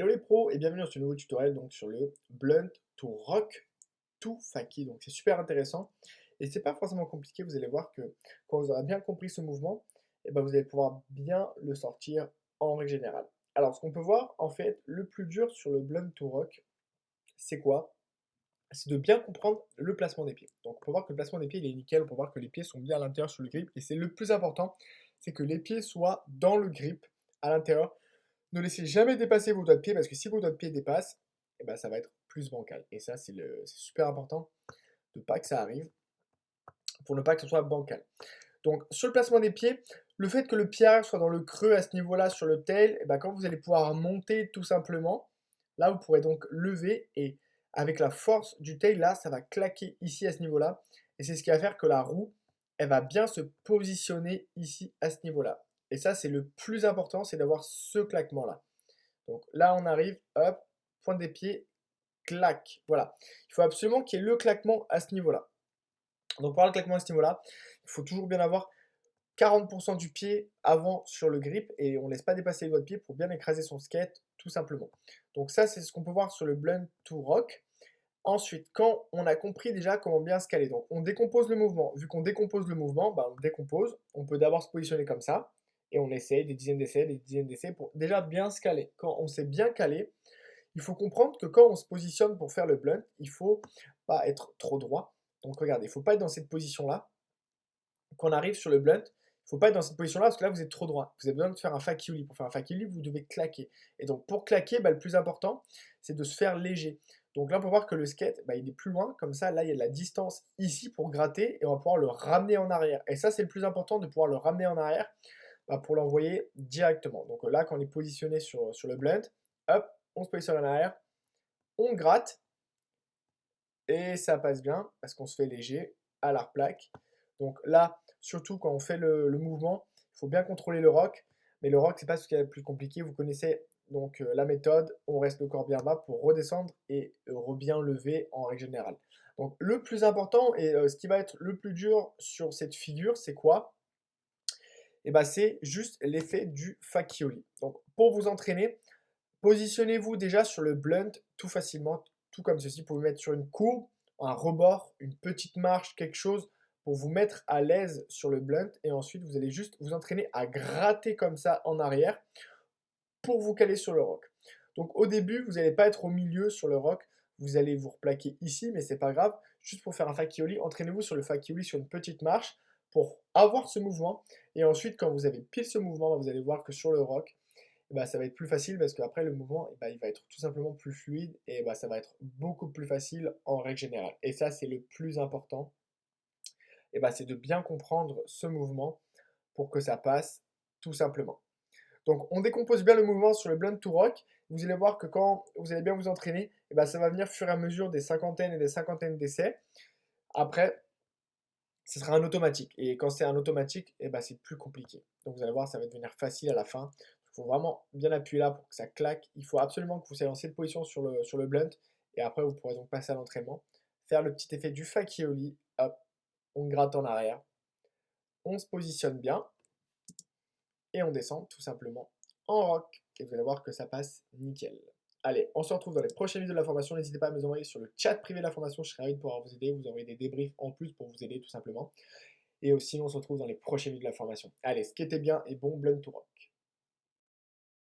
Hello les pros et bienvenue dans ce nouveau tutoriel donc sur le Blunt to Rock to Fakie. Donc c'est super intéressant et c'est pas forcément compliqué. Vous allez voir que quand vous aurez bien compris ce mouvement, et ben vous allez pouvoir bien le sortir en règle générale. Alors ce qu'on peut voir en fait, le plus dur sur le Blunt to Rock, c'est quoi? C'est de bien comprendre le placement des pieds. Donc on peut voir que le placement des pieds il est nickel, on peut voir que les pieds sont bien à l'intérieur sur le grip et c'est le plus important, c'est que les pieds soient dans le grip à l'intérieur. Ne laissez jamais dépasser vos doigts de pied parce que si vos doigts de pied dépassent, eh ben, ça va être plus bancal. Et ça, c'est super important de ne pas que ça arrive pour ne pas que ce soit bancal. Donc, sur le placement des pieds, le fait que le pied arrière soit dans le creux à ce niveau-là sur le tail, eh ben, quand vous allez pouvoir monter tout simplement, là, vous pourrez donc lever et avec la force du tail, là, ça va claquer ici à ce niveau-là. Et c'est ce qui va faire que la roue, elle va bien se positionner ici à ce niveau-là. Et ça, c'est le plus important, c'est d'avoir ce claquement-là. Donc là, on arrive, hop, pointe des pieds, clac. Voilà. Il faut absolument qu'il y ait le claquement à ce niveau-là. Donc pour avoir le claquement à ce niveau-là, il faut toujours bien avoir 40% du pied avant sur le grip et on ne laisse pas dépasser les doigts de pied pour bien écraser son skate, tout simplement. Donc ça, c'est ce qu'on peut voir sur le Blunt to Rock. Ensuite, quand on a compris déjà comment bien se caler, donc on décompose le mouvement. Vu qu'on décompose le mouvement, bah, on décompose. On peut d'abord se positionner comme ça et on essaye des dizaines d'essais pour déjà bien se caler. Quand on s'est bien calé, il faut comprendre que quand on se positionne pour faire le blunt, il faut pas être trop droit. Donc regardez, il ne faut pas être dans cette position-là. Quand on arrive sur le blunt, il ne faut pas être dans cette position-là parce que là, vous êtes trop droit. Vous avez besoin de faire un fakiuli. Pour faire un fakiuli, vous devez claquer. Et donc, pour claquer, bah, le plus important, c'est de se faire léger. Donc là, on peut voir que le skate, bah, il est plus loin. Comme ça, là, il y a de la distance ici pour gratter et on va pouvoir le ramener en arrière. Et ça, c'est le plus important de pouvoir le ramener en arrière bah, pour l'envoyer directement. Donc là, quand on est positionné sur le blunt, hop, on se positionne en arrière, on gratte et ça passe bien parce qu'on se fait léger à l'arc plaque. Donc là, surtout quand on fait le mouvement, il faut bien contrôler le rock. Mais le rock, c'est pas ce qui est le plus compliqué. Vous connaissez donc la méthode. On reste le corps bien bas pour redescendre et bien lever en règle générale. Donc le plus important et ce qui va être le plus dur sur cette figure, c'est quoi? Et ben, c'est juste l'effet du fakioli. Donc pour vous entraîner, positionnez-vous déjà sur le blunt tout facilement, tout comme ceci. Vous pouvez mettre sur une courbe, un rebord, une petite marche, quelque chose pour vous mettre à l'aise sur le blunt. Et ensuite, vous allez juste vous entraîner à gratter comme ça en arrière pour vous caler sur le rock. Donc au début, vous n'allez pas être au milieu sur le rock. Vous allez vous replaquer ici, mais c'est pas grave. Juste pour faire un fakioli, entraînez-vous sur le fakioli sur une petite marche pour avoir ce mouvement. Et ensuite, quand vous avez pile ce mouvement, vous allez voir que sur le rock, bah, ça va être plus facile parce qu'après le mouvement, bah, il va être tout simplement plus fluide et bah, ça va être beaucoup plus facile en règle générale. Et ça, c'est le plus important, et bah, c'est de bien comprendre ce mouvement pour que ça passe tout simplement. Donc on décompose bien le mouvement sur le blunt to rock. Vous allez voir que quand vous allez bien vous entraîner, et bah, ça va venir au fur et à mesure des cinquantaines et des cinquantaines d'essais. Après, ce sera un automatique. Et quand c'est un automatique, et bah, c'est plus compliqué. Donc vous allez voir, ça va devenir facile à la fin. Il faut vraiment bien appuyer là pour que ça claque. Il faut absolument que vous soyez dans cette position sur le blunt. Et après, vous pourrez donc passer à l'entraînement. Faire le petit effet du fakioli. Hop, on gratte en arrière. On se positionne bien. Et on descend tout simplement en rock. Et vous allez voir que ça passe nickel. Allez, on se retrouve dans les prochaines vidéos de la formation. N'hésitez pas à me les envoyer sur le chat privé de la formation. Je serai ravi de pouvoir vous aider, vous envoyer des débriefs en plus pour vous aider tout simplement. Et aussi, on se retrouve dans les prochaines vidéos de la formation. Allez, skatez bien et bon blunt to rock.